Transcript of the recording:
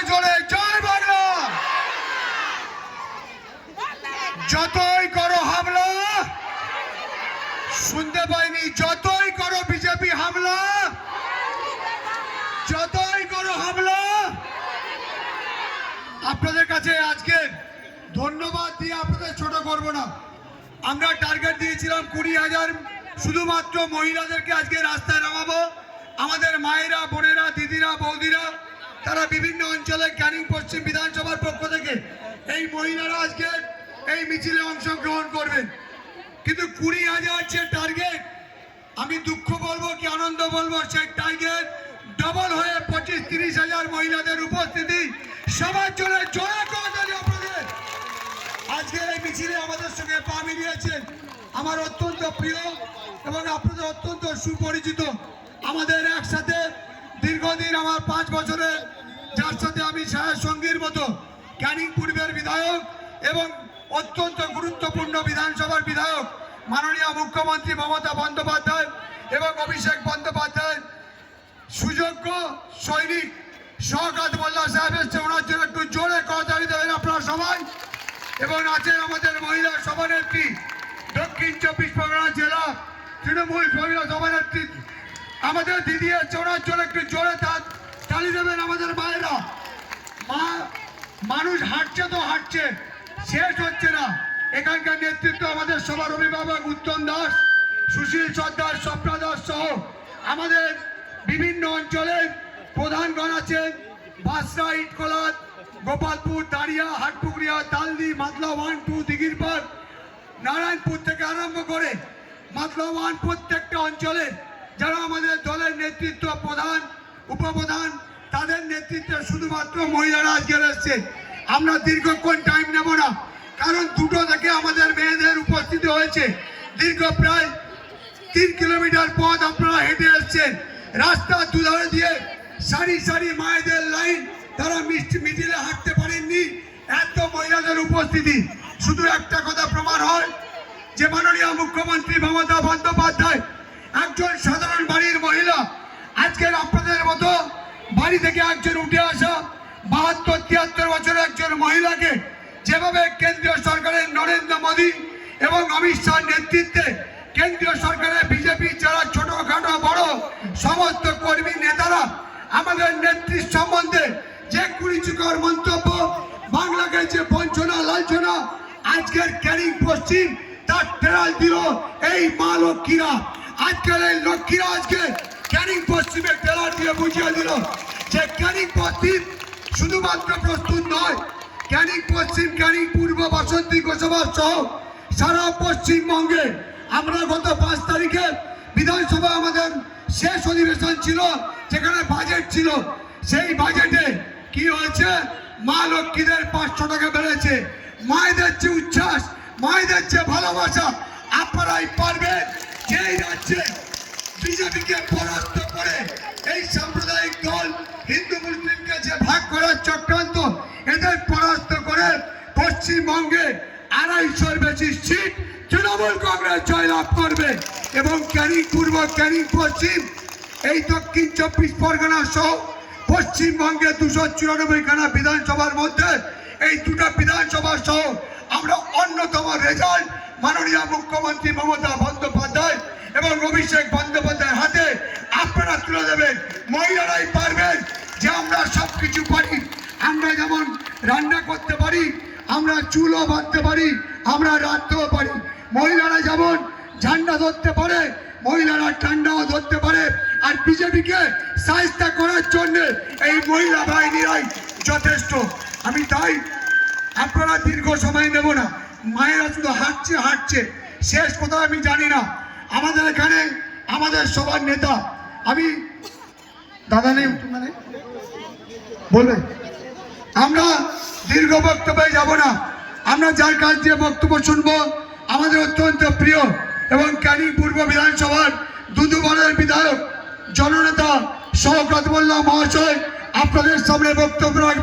জোরে জয় বাংলা। যতই করো হামলা, শুনতে পাইনি, যতই করো বিজেপি হামলা, যতই করো হামলা। আপনাদের কাছে আজকে ধন্যবাদ দিয়ে আপনাদের ছোট করব না। আমরা টার্গেট দিয়েছিলাম 20,000 শুধুমাত্র মহিলাদেরকে আজকে রাস্তায় নামাবো। আমাদের মায়েরা, বোনেরা, দিদিরা, বৌদিরা তারা বিভিন্ন অঞ্চলে ক্যানিং পশ্চিম বিধানসভার পক্ষ থেকে এই মহিলারা আজকে এই মিছিলে অংশগ্রহণ করবেন। কিন্তু 20,000 যে টার্গেট, আমি দুঃখ বলবো কি আনন্দ বলবো, সেই টার্গেট ডবল হয়ে 25-30,000 মহিলাদের উপস্থিতি সবার জন্য জোরে করে আপনাদের আজকে এই মিছিলে আমাদের সঙ্গে পা মিলিয়েছেন আমার অত্যন্ত প্রিয় এবং আপনাদের অত্যন্ত সুপরিচিত, আমাদের একসাথে দীর্ঘদিন আমার 5 বছরের, যার সাথে আমি ছায়া সঙ্গীর মতো ক্যানিং পূর্বের বিধায়ক এবং অত্যন্ত গুরুত্বপূর্ণ বিধানসভার বিধায়ক মাননীয় মুখ্যমন্ত্রী মমতা বন্দ্যোপাধ্যায় এবং অভিষেক বন্দ্যোপাধ্যায় সুযোগ্য সৈনিক শওকত মোল্লা সাহেব এসছে, ওনার জন্য একটু জোরে করতালি দেবেন আপনারা সবাই। এবং আছেন আমাদের মহিলা সভানেত্রী, দক্ষিণ 24 পরগনা জেলা তৃণমূল মহিলা সভানেত্রী আমাদের দিদি এসছে, ওনার জন্য একটু জোরে তালি দেবেন আমাদের মায়েরা। মানুষ হাঁটছে তো হাঁটছে, শেষ হচ্ছে না। এখানকার নেতৃত্ব আমাদের সবার অভিভাবক উত্তম দাস, সুশীল সর্দার, স্বপ্না দাস সহ আমাদের বিভিন্ন অঞ্চলের প্রধানগণ আছেন, বাসরা, ইটকোলাত, গোপালপুর, দাঁড়িয়া, হাটপুকুরিয়া, তালদি, মাতলা 1, 2, দিঘিরপার, নারায়ণপুর থেকে আরম্ভ করে মাতলা 1 প্রত্যেকটা অঞ্চলে যারা আমাদের দলের নেতৃত্ব, প্রধান, উপপ্রধান, তাদের নেতৃত্বে শুধুমাত্র মহিলারা আজকে এসছে। আমরা দীর্ঘক্ষণ টাইম নেব না, কারণ 2টো থেকে আমাদের মেয়েদের উপস্থিতি হয়েছে। দীর্ঘ প্রায় 3 কিলোমিটার পথ আপনারা হেঁটে এসছেন, রাস্তা দুধারে দিয়ে সারি সারি মায়েদের লাইন, তারা মিছিলে হাঁটতে পারেননি। এত মহিলাদের উপস্থিতি শুধু একটা কথা প্রমাণ হয় যে মাননীয় মুখ্যমন্ত্রী মমতা বন্দ্যোপাধ্যায় একজন সাধারণ বাড়ির মহিলা, আজকের আপনাদের মতো বাড়ি থেকে একজন উঠে আসা 72-73 বছরের একজন মহিলাকে যেভাবে কেন্দ্রীয় সরকারের নরেন্দ্র মোদী এবং অমিত শাহর নেতৃত্বে কেন্দ্রীয় সরকারের বিজেপি যারা ছোটখাটো বড় সমস্ত কর্মী নেতারা আমাদের নেত্রীর সম্বন্ধে যে কুড়িচুকার মন্তব্য, বাংলাকে যে বঞ্চনা লাঞ্ছনা আজকের ক্যানিং পশ্চিম তার টেরাল দিল এই মা লক্ষ্মীরা। আজকের এই লক্ষ্মীরা আজকে ক্যানিং পশ্চিমে টেরাল দিয়ে বুঝিয়ে দিল যে ক্যানিং পশ্চিম শুধুমাত্র প্রস্তুত নয়, ক্যানিং পশ্চিম, ক্যানিং পূর্ব, বাসন্তী, গোসাবা সহ সারা পশ্চিমবঙ্গে আমরা গত 5 তারিখে বিধানসভা আমাদের শেষ অধিবেশন ছিল, যেখানে বাজেট ছিল। সেই বাজেটে কি হয়েছে, মা লক্ষ্মীদের 500 টাকা বেড়েছে। মায়েদের যে উচ্ছ্বাস, মায়েদের যে ভালোবাসা, আপনারাই পারবেন যেই রাজ্যে বিজেপিকে পরাস্ত করে এই সাম্প্রদায়িক দল হিন্দু মুসলিমকে যে ভাগ করার চক্রান্ত, এদের পরাস্ত করে পশ্চিমবঙ্গে 250-এর বেশি সিট তৃণমূল কংগ্রেস জয়লাভ করবে। এবং ক্যানিং পূর্ব, ক্যানিং পশ্চিম, এই দক্ষিণ 24 পরগনা সহ পশ্চিমবঙ্গে 294খানা বিধানসভার মধ্যে এই 2টা বিধানসভা সহ আমরা অন্যতম রেজাল্ট মাননীয় মুখ্যমন্ত্রী মমতা বন্দ্যোপাধ্যায় এবং অভিষেক বন্দ্যোপাধ্যায়ের হাতে আপনারা তুলে দেবেন। মহিলারাই পারবেন যে আমরা সবকিছু পারি। আমরা যেমন রান্না করতে পারি, আমরা চুলও বাঁধতে পারি, আমরা রাঁধতেও পারি। মহিলারা যেমন ঝান্ডা ধরতে পারে, মহিলারা ঠান্ডাও ধরতে পারে। আর বিজেপিকে সাহায্য করার জন্য এই মহিলা বাহিনীরাই যথেষ্ট। আমি তাই আপনারা দীর্ঘ সময় নেব না, মায়েরা শুধু হাঁটছে হাঁটছে, শেষ কোথাও আমি জানি না। আমাদের এখানে আমাদের সবার নেতা, আমি দাদা নেই মানে বলবে, আমরা দীর্ঘ বক্তব্যে যাব না। আমরা যার কাছ দিয়ে বক্তব্য শুনবো আমাদের অত্যন্ত প্রিয় এবং ক্যানিং পূর্ব বিধানসভার 2 বিধায়ক জননেতা শওকত মোল্লা মহাশয় আপনাদের সামনে বক্তব্য রাখবেন।